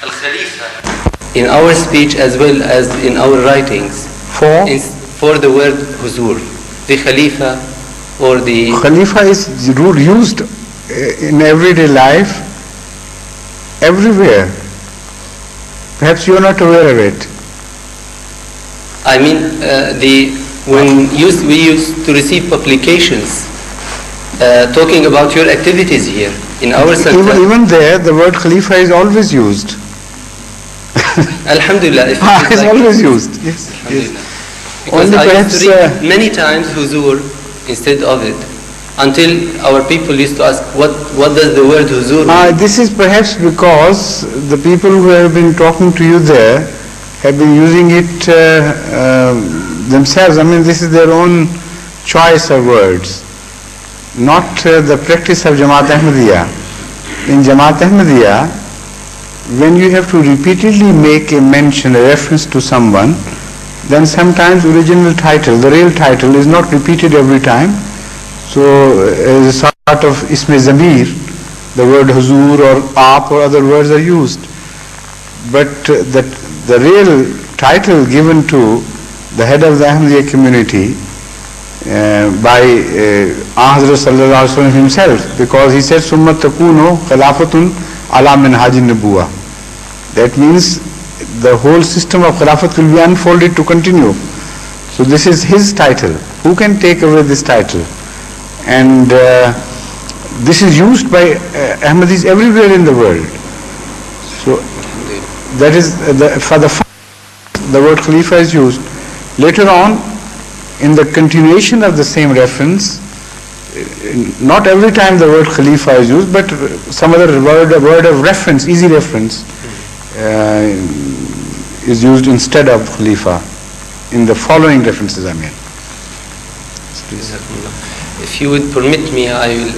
Al-Khalifa in our speech as well as in our writings for the word huzur. The Khalifa or the... Khalifa is used in everyday life, everywhere. Perhaps you are not aware of it. I mean, we used to receive publications talking about your activities here in our center. Even there, the word Khalifa is always used. Alhamdulillah. It's like always used. Yes. Because only I used to read many times huzur instead of it, until our people used to ask, what does the word huzur mean? This is perhaps because the people who have been talking to you there have been using it themselves. I mean, this is their own choice of words, not the practice of Jamaat Ahmadiyya. In Jamaat Ahmadiyya, when you have to repeatedly make a mention, a reference to someone, then sometimes the original title, the real title, is not repeated every time. So as a sort of Isme Zamir, the word Huzur or Aap or other words are used. But the real title given to the head of the Ahmadiyya community by Hadhrat Sallallahu Alaihi Wasallam himself, because he said, Summa takuno khilafatun ala minhajin nubuwa. That means the whole system of Khilafat will be unfolded to continue. So this is his title. Who can take away this title? And this is used by Ahmadis everywhere in the world. So that is for the word Khalifa is used. Later on, in the continuation of the same reference, not every time the word Khalifa is used, but some other word of reference, easy reference, is used instead of Khalifa in the following references. I mean, if you would permit me, I will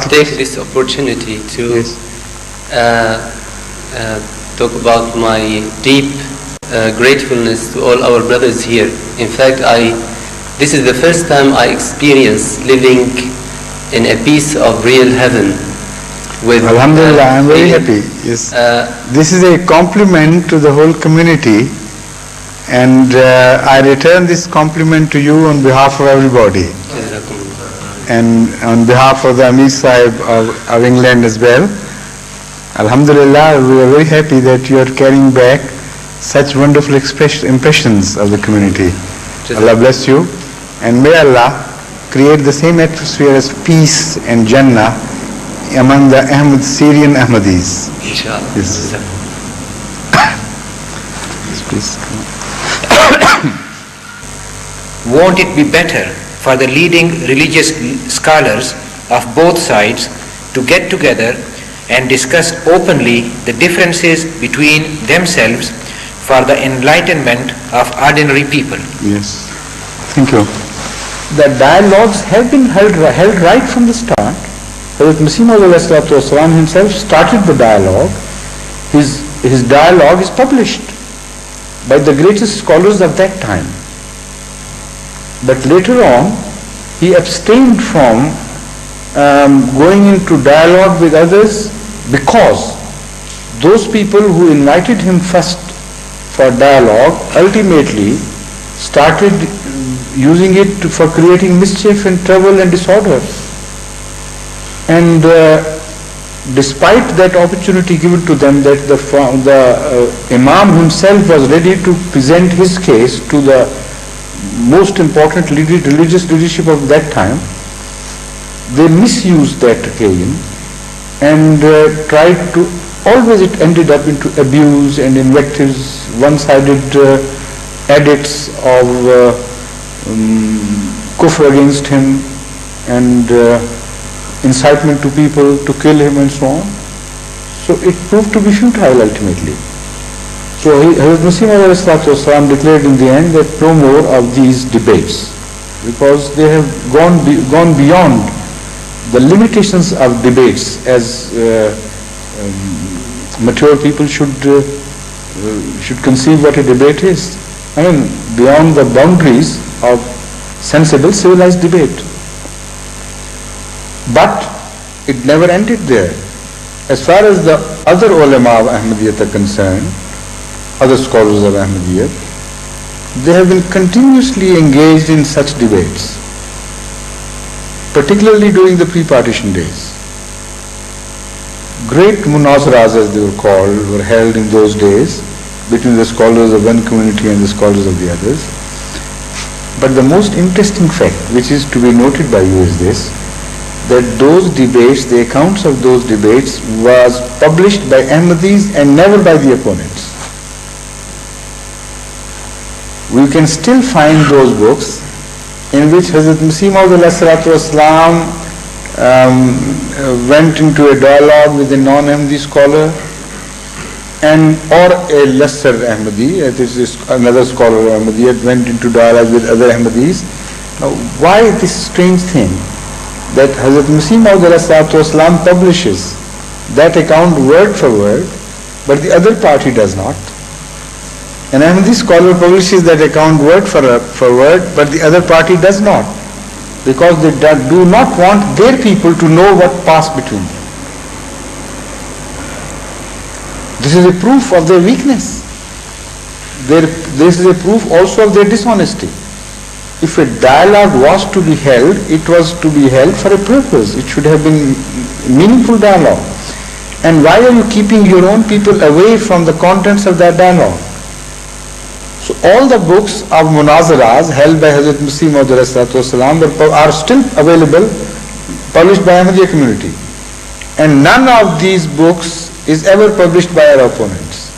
take this opportunity to talk about my deep gratefulness to all our brothers here. In fact, this is the first time I experience living in a piece of real heaven. With Alhamdulillah, I am very happy. Yes, this is a compliment to the whole community, and I return this compliment to you on behalf of everybody, and on behalf of the Amir Sahib of England as well. Alhamdulillah, we are very happy that you are carrying back such wonderful impressions of the community. Allah bless you, and may Allah create the same atmosphere as peace and Jannah among the Syrian Ahmadis. Inshallah. Yes. Please. Won't it be better for the leading religious scholars of both sides to get together and discuss openly the differences between themselves for the enlightenment of ordinary people? Yes. Thank you. The dialogues have been held right from the start. Hadhrat Masih Maud himself started the dialogue. His dialogue is published by the greatest scholars of that time. But later on, he abstained from going into dialogue with others, because those people who invited him first for dialogue ultimately started using it for creating mischief and trouble and disorder. And despite that opportunity given to them, that the Imam himself was ready to present his case to the most important religious leadership of that time, they misused that occasion and tried to, always it ended up into abuse and invectives, one-sided edicts of kufr against him and incitement to people to kill him and so on. So it proved to be futile ultimately. So Hadhrat Masih Maud declared in the end that no more of these debates, because they have gone beyond the limitations of debates as mature people should conceive what a debate is. I mean, beyond the boundaries of sensible, civilized debate. But it never ended there. As far as the other ulama of Ahmadiyyat are concerned, other scholars of Ahmadiyyat, they have been continuously engaged in such debates, particularly during the pre-partition days. Great munazaras, as they were called, were held in those days between the scholars of one community and the scholars of the others. But the most interesting fact, which is to be noted by you, is this, that those debates, the accounts of those debates was published by Ahmadis and never by the opponents. We can still find those books in which Hadhrat Masih Maud went into a dialogue with a non-Ahmadi scholar and or a lesser Ahmadi, this is another scholar of Ahmadiyya, went into dialogue with other Ahmadis. Now, why this strange thing that Hadhrat Masih Maud publishes that account word for word, but the other party does not? An Ahmadi scholar publishes that account word for word, but the other party does not, because they do not want their people to know what passed between them. This is a proof of their weakness. This is a proof also of their dishonesty. If a dialogue was to be held, it was to be held for a purpose. It should have been meaningful dialogue. And why are you keeping your own people away from the contents of that dialogue? So all the books of munazaras held by Hadhrat Masih Maud are still available, published by Ahmadiyya community. And none of these books is ever published by our opponents.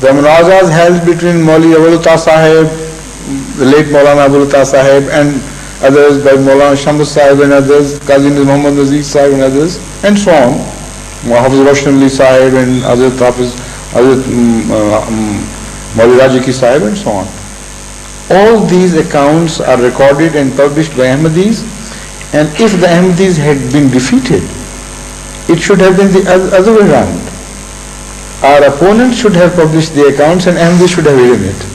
The munazaras held between Maulvi Abul-Ata Sahib, the late Maulana Abul-Ata Sahib, and others by Maulana Shams Sahib and others, Qazi Muhammad Nazir Sahib and others, and so on, Hafiz Roshan Ali Sahib and Hazrat Hafiz, Maulvi Rajiki Sahib and so on. All these accounts are recorded and published by Ahmadis, and if the Ahmadis had been defeated, it should have been the other way around. Our opponents should have published the accounts and Ahmadis should have hidden it.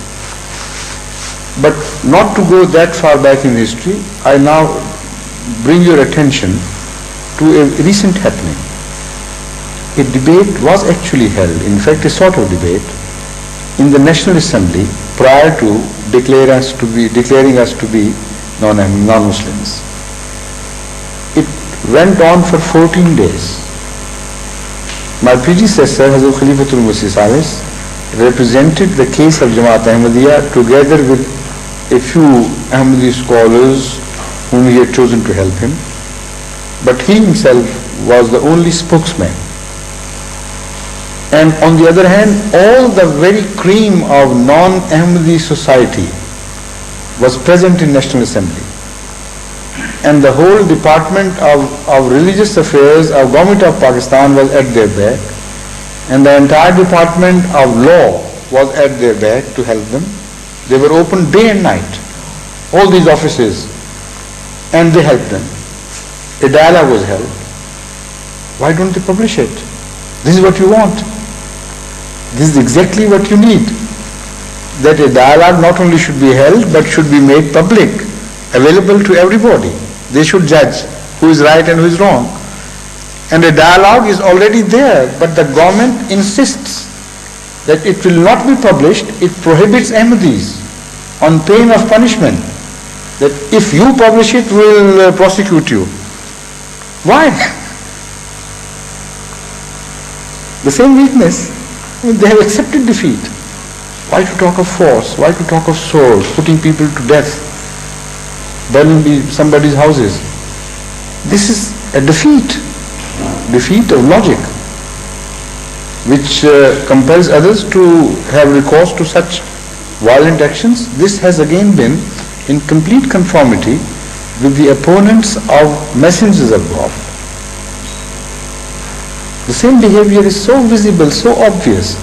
But not to go that far back in history, I now bring your attention to a recent happening. A debate was actually held, in fact a sort of debate, in the National Assembly prior to declaring us to be non-Muslims. It went on for 14 days. My predecessor, Hazrat Khalifatul Masih Salis, represented the case of Jamaat Ahmadiyya together with a few Ahmadi scholars whom he had chosen to help him. But he himself was the only spokesman. And on the other hand, all the very cream of non-Ahmadi society was present in National Assembly. And the whole Department of Religious Affairs of Government of Pakistan was at their back. And the entire Department of Law was at their back to help them. They were open day and night, all these offices, and they helped them. A dialogue was held. Why don't they publish it? This is what you want. This is exactly what you need. That a dialogue not only should be held, but should be made public, available to everybody. They should judge who is right and who is wrong. And a dialogue is already there, but the government insists that it will not be published. It prohibits Ahmadis on pain of punishment. That if you publish it, we will prosecute you. Why? The same weakness. They have accepted defeat. Why to talk of force? Why to talk of swords, putting people to death, burning somebody's houses? This is a defeat of logic, which compels others to have recourse to such violent actions. This has again been in complete conformity with the opponents of messengers of God. The same behavior is so visible, so obvious,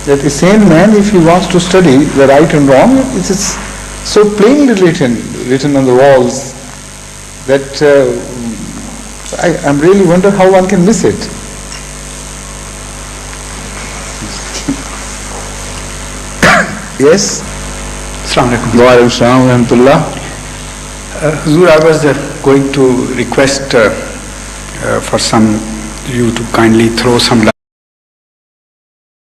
that a sane man, if he wants to study the right and wrong, it is so plainly written on the walls that I really wonder how one can miss it. Yes? Assalamu alaikum. Wa alaikum salam wa rahmatullah. Huzur, I was going to request for some you to kindly throw some light